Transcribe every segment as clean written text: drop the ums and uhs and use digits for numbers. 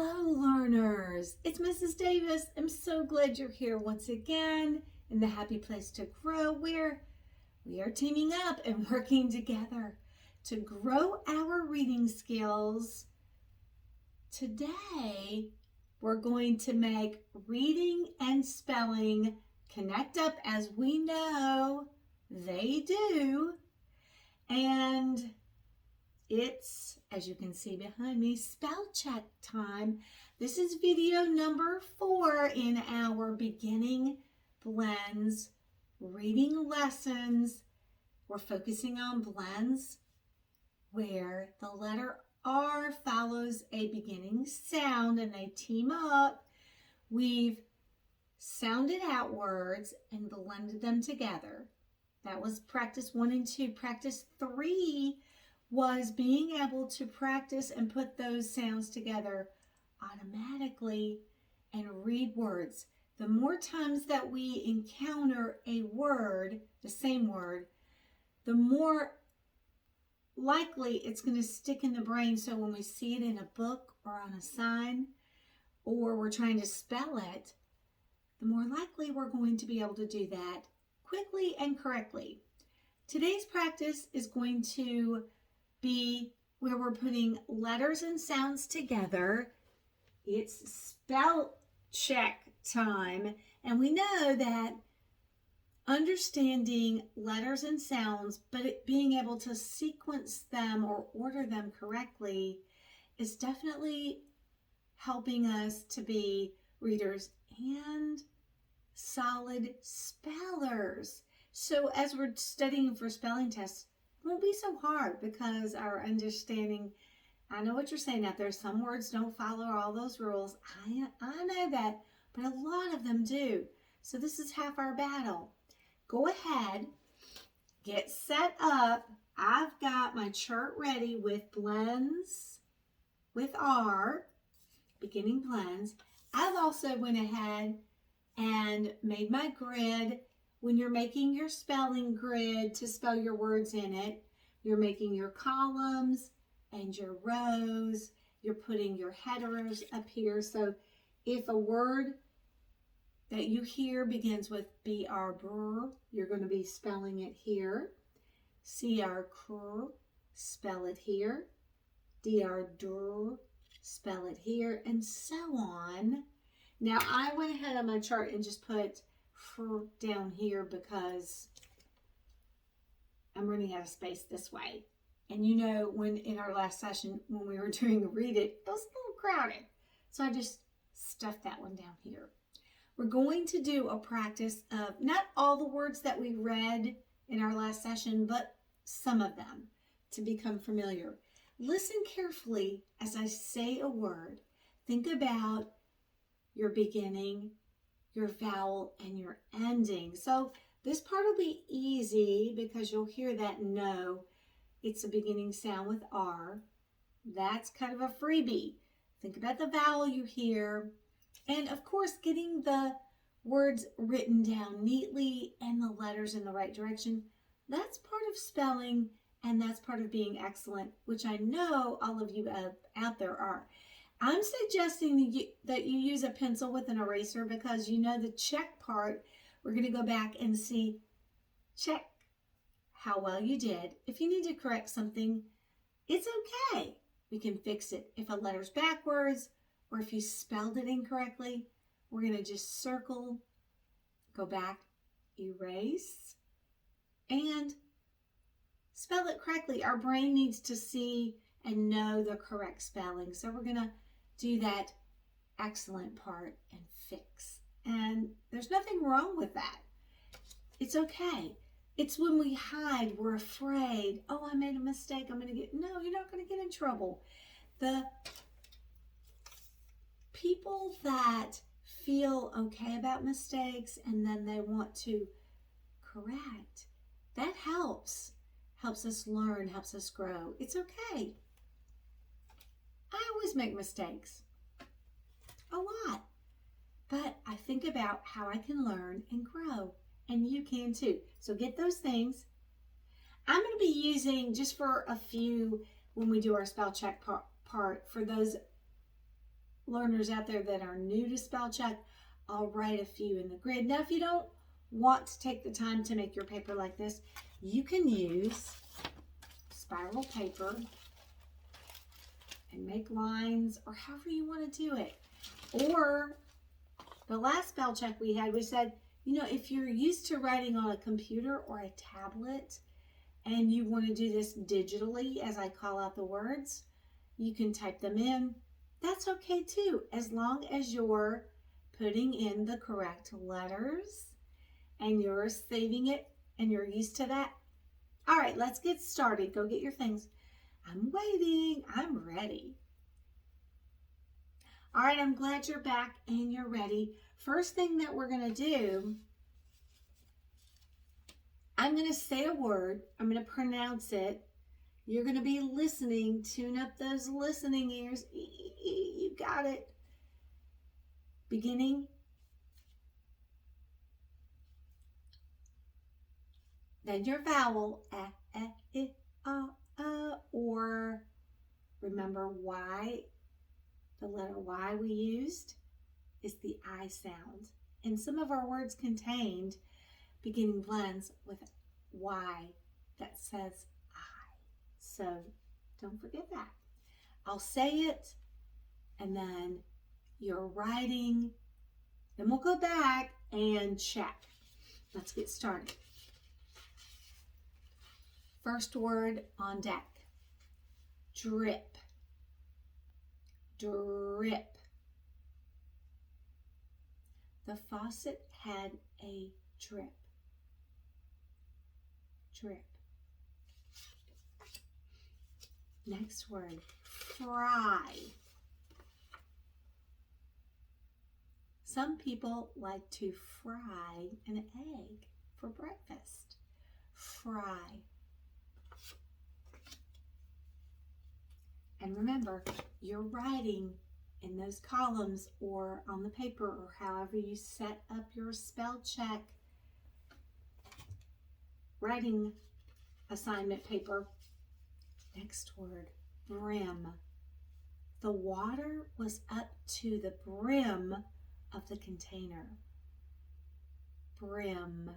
Hello, learners. It's Mrs. Davis. I'm so glad you're here once again in the Happy Place to Grow, where we are teaming up and working together to grow our reading skills. Today, we're going to make reading and spelling connect up as we know they do. And it's, as you can see behind me, spell check time. This is video number 4 in our beginning blends reading lessons. We're focusing on blends where the letter R follows a beginning sound and they team up. We've sounded out words and blended them together. That was practice 1 and 2. Practice 3 was being able to practice and put those sounds together automatically and read words. The more times that we encounter a word, the same word, the more likely it's going to stick in the brain. So when we see it in a book or on a sign, or we're trying to spell it, the more likely we're going to be able to do that quickly and correctly. Today's practice is going to be where we're putting letters and sounds together. It's spell check time, and we know that understanding letters and sounds, but being able to sequence them or order them correctly is definitely helping us to be readers and solid spellers. So as we're studying for spelling tests, it won't be so hard because our understanding, I know what you're saying out there, some words don't follow all those rules. I know that, but a lot of them do. So this is half our battle. Go ahead, get set up. I've got my chart ready with blends, with R, beginning blends. I've also went ahead and made my grid. When you're making your spelling grid to spell your words in it, you're making your columns and your rows. You're putting your headers up here. So if a word that you hear begins with BR, you're going to be spelling it here. CR, spell it here. DR, spell it here, and so on. Now I went ahead on my chart and just put down here because I'm running out of space this way. And you know, when in our last session, when we were doing read it was a little crowded. So I just stuffed that one down here. We're going to do a practice of not all the words that we read in our last session, but some of them to become familiar. Listen carefully as I say a word. Think about your beginning, your vowel, and your ending. So this part will be easy because you'll hear that no. It's a beginning sound with R. That's kind of a freebie. Think about the vowel you hear. And of course, getting the words written down neatly and the letters in the right direction. That's part of spelling, and that's part of being excellent, which I know all of you out there are. I'm suggesting that you use a pencil with an eraser because you know the check part, we're going to go back and see, check how well you did. If you need to correct something, it's okay. We can fix it. If a letter's backwards or if you spelled it incorrectly, we're going to just circle, go back, erase, and spell it correctly. Our brain needs to see and know the correct spelling. So we're going to do that excellent part and fix. And there's nothing wrong with that. It's okay. It's when we hide, we're afraid. Oh, I made a mistake. No, you're not going to get in trouble. The people that feel okay about mistakes and then they want to correct, that helps us learn, helps us grow. It's okay. I always make mistakes, a lot, but I think about how I can learn and grow, and you can too. So get those things. I'm going to be using, just for a few when we do our spell check part, for those learners out there that are new to spell check, I'll write a few in the grid. Now, if you don't want to take the time to make your paper like this, you can use spiral paper and make lines or however you want to do it. Or the last spell check we had, we said, you know, if you're used to writing on a computer or a tablet and you want to do this digitally as I call out the words, you can type them in. That's okay too, as long as you're putting in the correct letters and you're saving it and you're used to that. All right, let's get started. Go get your things. I'm waiting. I'm ready. All right, I'm glad you're back and you're ready. First thing that we're going to do, I'm going to say a word. I'm going to pronounce it. You're going to be listening. Tune up those listening ears. You got it. Beginning. Then your vowel. Or remember why, the letter Y we used is the I sound. And some of our words contained beginning blends with Y that says I. So don't forget that. I'll say it and then you're writing. Then we'll go back and check. Let's get started. First word on deck. Drip. Drip. The faucet had a drip. Drip. Next word, fry. Some people like to fry an egg for breakfast. Fry. And remember, you're writing in those columns or on the paper or however you set up your spell check writing assignment paper. Next word, brim. The water was up to the brim of the container. Brim.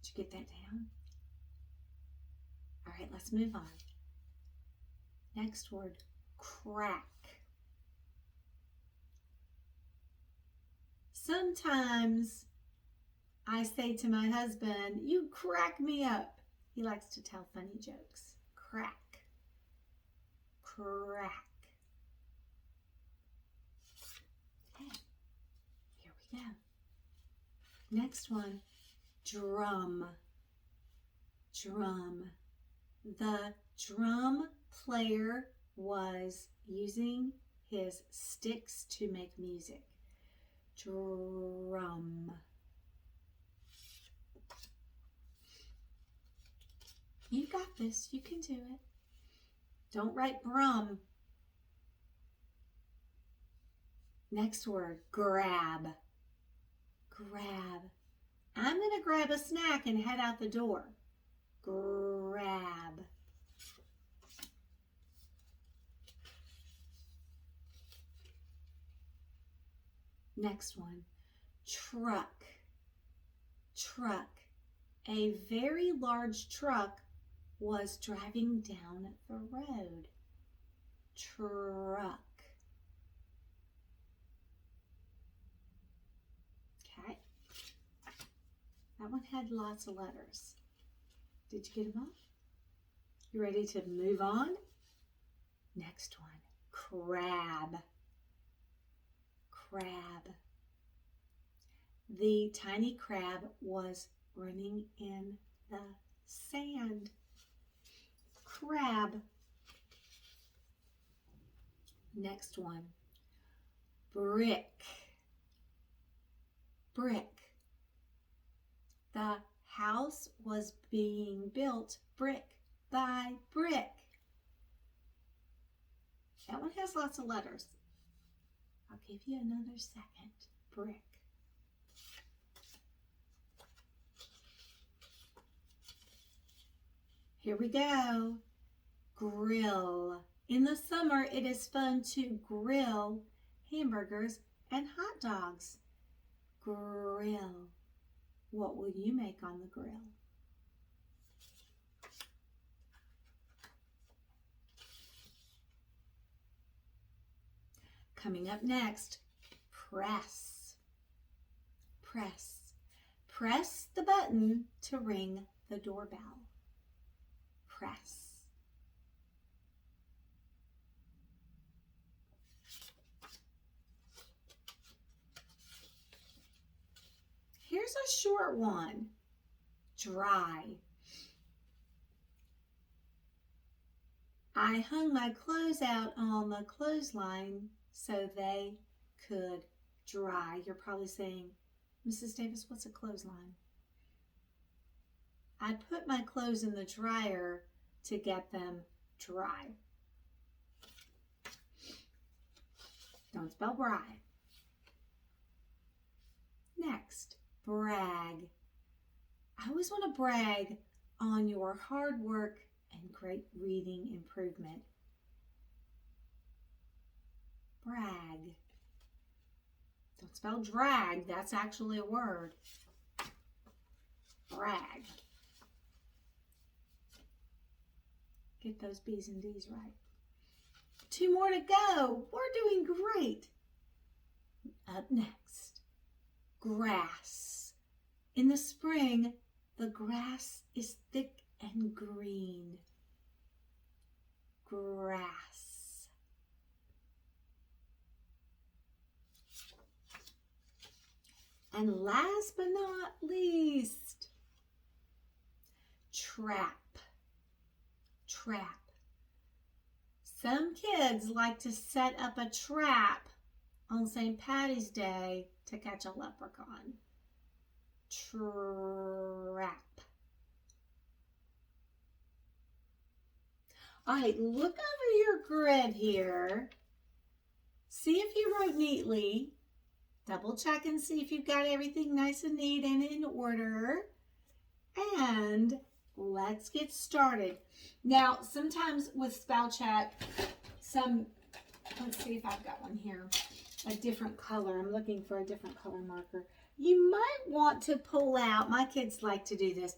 Did you get that down? All right, let's move on. Next word, crack. Sometimes I say to my husband, you crack me up. He likes to tell funny jokes. Crack. Crack. Okay, here we go. Next one, drum. Drum. The drum player was using his sticks to make music. Drum. You got this. You can do it. Don't write brum. Next word, grab. Grab. I'm going to grab a snack and head out the door. Grab. Next one, truck. Truck. A very large truck was driving down the road. Truck. Okay. That one had lots of letters. Did you get them all? You ready to move on? Next one, crab. Crab. The tiny crab was running in the sand. Crab. Next one, brick. Brick. The house was being built brick by brick. That one has lots of letters. I'll give you another second. Brick. Here we go. grill. In the summer, it is fun to grill hamburgers and hot dogs. Grill. What will you make on the grill? Coming up next, press. Press. Press the button to ring the doorbell. Press. Here's a short one. Dry. I hung my clothes out on the clothesline so they could dry. You're probably saying, Mrs. Davis, what's a clothesline? I put my clothes in the dryer to get them dry. Don't spell bride. Next, brag. I always want to brag on your hard work and great reading improvement. Brag. Don't spell drag, that's actually a word. Brag. Get those B's and D's right. 2 more to go. We're doing great. Up next, grass. In the spring, the grass is thick and green. Grass. And last but not least, trap. Trap. Some kids like to set up a trap on St. Patty's Day to catch a leprechaun. Trap. All right, look over your grid here. See if you wrote neatly. Double check and see if you've got everything nice and neat and in order. And let's get started. Now, sometimes with spell check, let's see if I've got one here, a different color. I'm looking for a different color marker. You might want to pull out, my kids like to do this,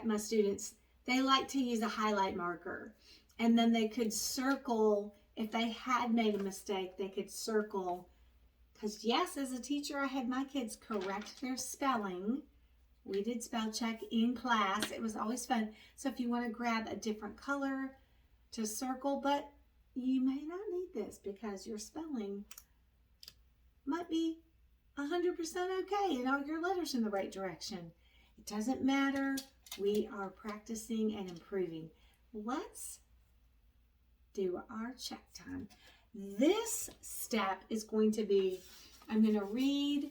my students, they like to use a highlight marker. And then they could circle, if they had made a mistake, they could circle. Because yes, as a teacher, I had my kids correct their spelling. We did spell check in class. It was always fun. So if you want to grab a different color to circle, but you may not need this because your spelling might be 100% okay and all your letters in the right direction. It doesn't matter. We are practicing and improving. Let's do our check time. This step is going to be, I'm going to read,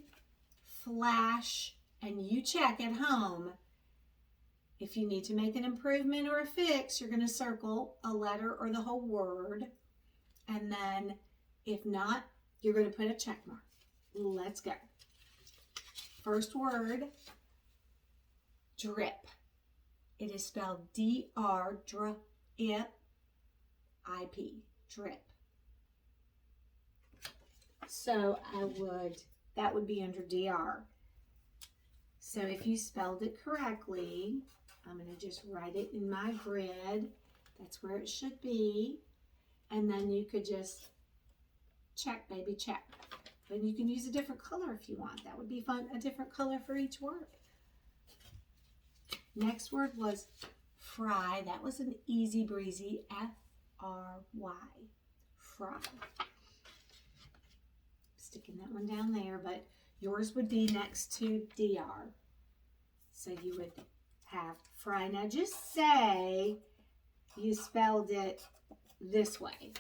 flash, and you check at home. If you need to make an improvement or a fix, you're going to circle a letter or the whole word. And then if not, you're going to put a check mark. Let's go. First word, drip. It is spelled D-R-I-P, drip. So that would be under DR. So if you spelled it correctly, I'm going to just write it in my grid. That's where it should be. And then you could just check, baby, check. But you can use a different color if you want. That would be fun, a different color for each word. Next word was fry. That was an easy breezy, F-R-Y, fry. Sticking that one down there, but yours would be next to DR. So you would have fry. Now just say you spelled it this way.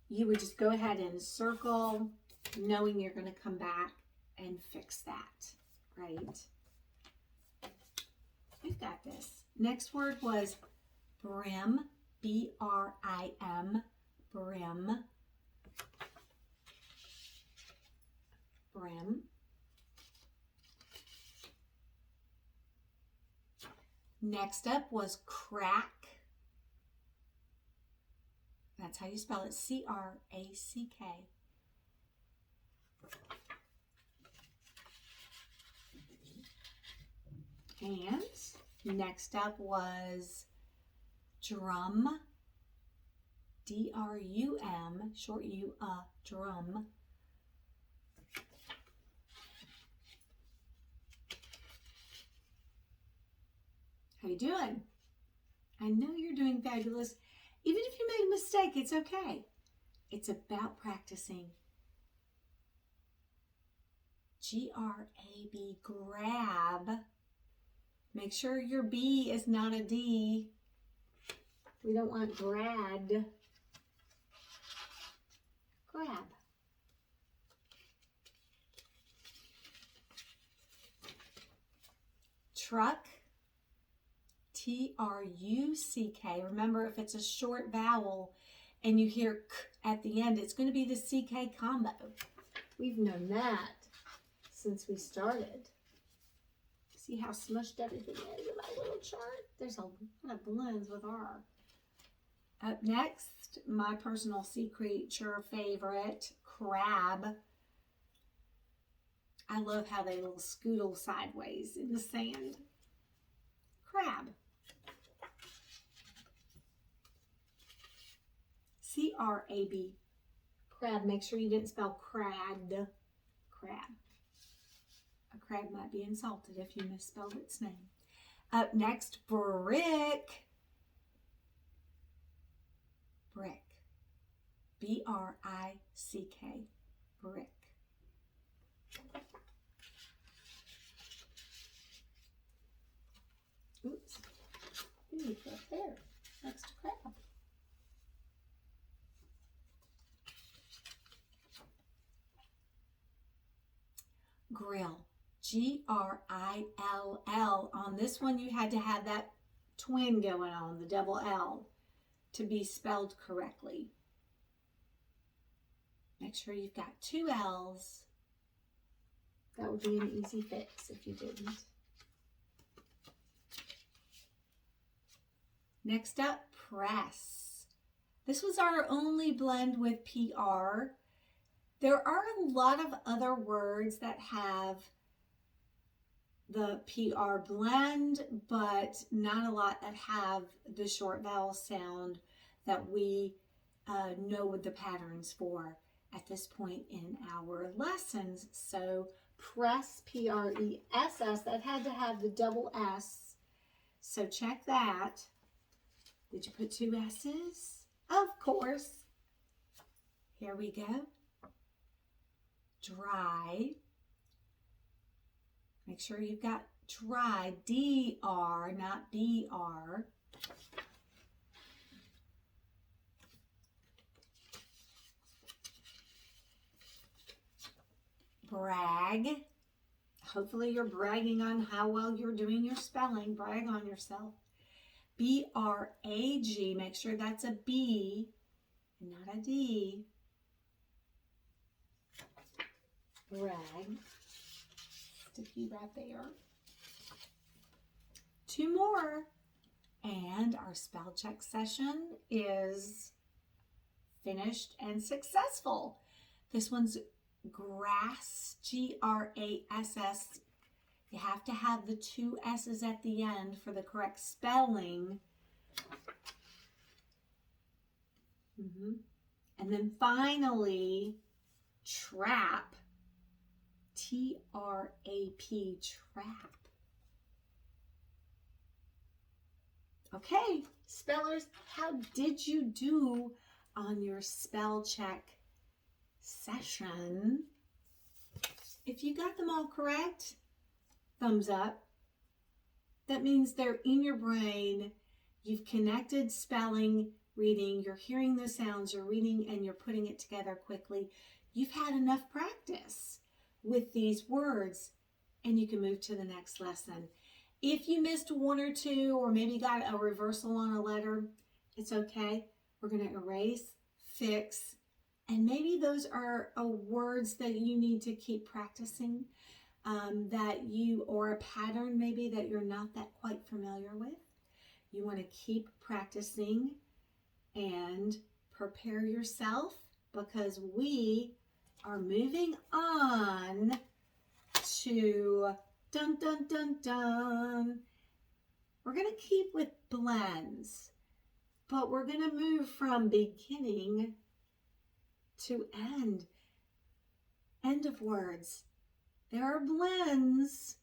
You would just go ahead and circle, knowing you're going to come back and fix that, right? We've got this. Next word was brim, B-R-I-M, brim. Brim. Next up was crack. That's how you spell it, C-R-A-C-K. And next up was drum, D-R-U-M, short U, drum. How you doing? I know you're doing fabulous. Even if you made a mistake, it's okay. It's about practicing. G-R-A-B, grab. Make sure your B is not a D. We don't want grad. Grab. Truck. T-R-U-C-K. Remember, if it's a short vowel and you hear k at the end, it's going to be the C-K combo. We've known that since we started. See how smushed everything is in my little chart? There's a lot of balloons with R. Up next, my personal sea creature favorite, crab. I love how they little scootle sideways in the sand. Crab. C-R-A-B. Crab. Make sure you didn't spell crad. Crab. A crab might be insulted if you misspelled its name. Up next, brick. Brick. B-R-I-C-K. Brick. Oops. Ooh, right there. Next to crab. Grill. G-R-I-L-L. On this one, you had to have that twin going on, the double L, to be spelled correctly. Make sure you've got two L's. That would be an easy fix if you didn't. Next up, press. This was our only blend with PR. There are a lot of other words that have the PR blend, but not a lot that have the short vowel sound that we know what the patterns for at this point in our lessons. So press, P-R-E-S-S, that had to have the double S. So check that. Did you put two S's? Of course. Here we go. Dry. Make sure you've got dry, D-R, not B-R. Brag. Hopefully you're bragging on how well you're doing your spelling. Brag on yourself. B-R-A-G. Make sure that's a B and not a D. Brag. Sticky right there. Two more. And our spell check session is finished and successful. This one's grass, G-R-A-S-S. You have to have the two S's at the end for the correct spelling. And then finally, trap. T-R-A-P, trap. Okay, spellers, how did you do on your spell check session? If you got them all correct, thumbs up. That means they're in your brain. You've connected spelling, reading, you're hearing the sounds, you're reading, and you're putting it together quickly. You've had enough practice with these words, and you can move to the next lesson. If you missed one or two, or maybe got a reversal on a letter, it's okay. We're going to erase, fix, and maybe those are words that you need to keep practicing, or a pattern maybe that you're not that quite familiar with. You want to keep practicing and prepare yourself because we are moving on to dun dun dun dun. We're going to keep with blends, but we're going to move from beginning to end. End of words. There are blends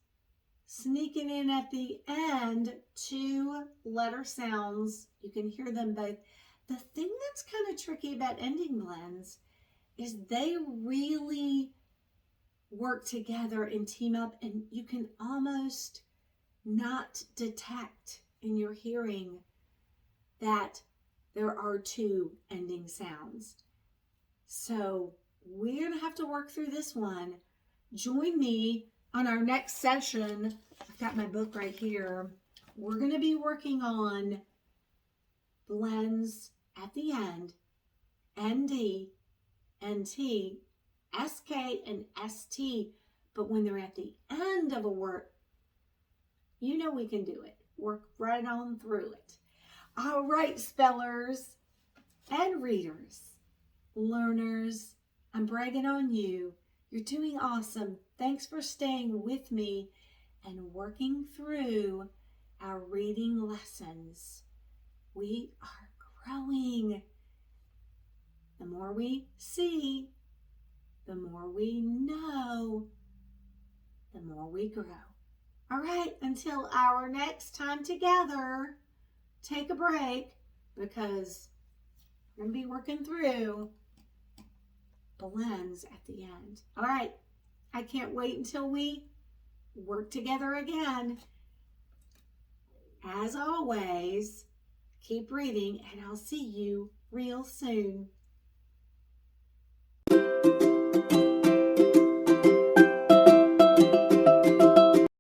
sneaking in at the end, 2 letter sounds. You can hear them both. The thing that's kind of tricky about ending blends is they really work together and team up, and you can almost not detect in your hearing that there are 2 ending sounds. So we're going to have to work through this one. Join me on our next session. I've got my book right here. We're going to be working on blends at the end, ND, NT, SK, and ST. But when they're at the end of a word, you know we can do it. Work right on through it. All right, spellers and readers, learners, I'm bragging on you. You're doing awesome. Thanks for staying with me and working through our reading lessons. We are growing. The more we see, the more we know, the more we grow. All right, until our next time together, take a break because we're going to be working through blends at the end. All right, I can't wait until we work together again. As always, keep reading and I'll see you real soon.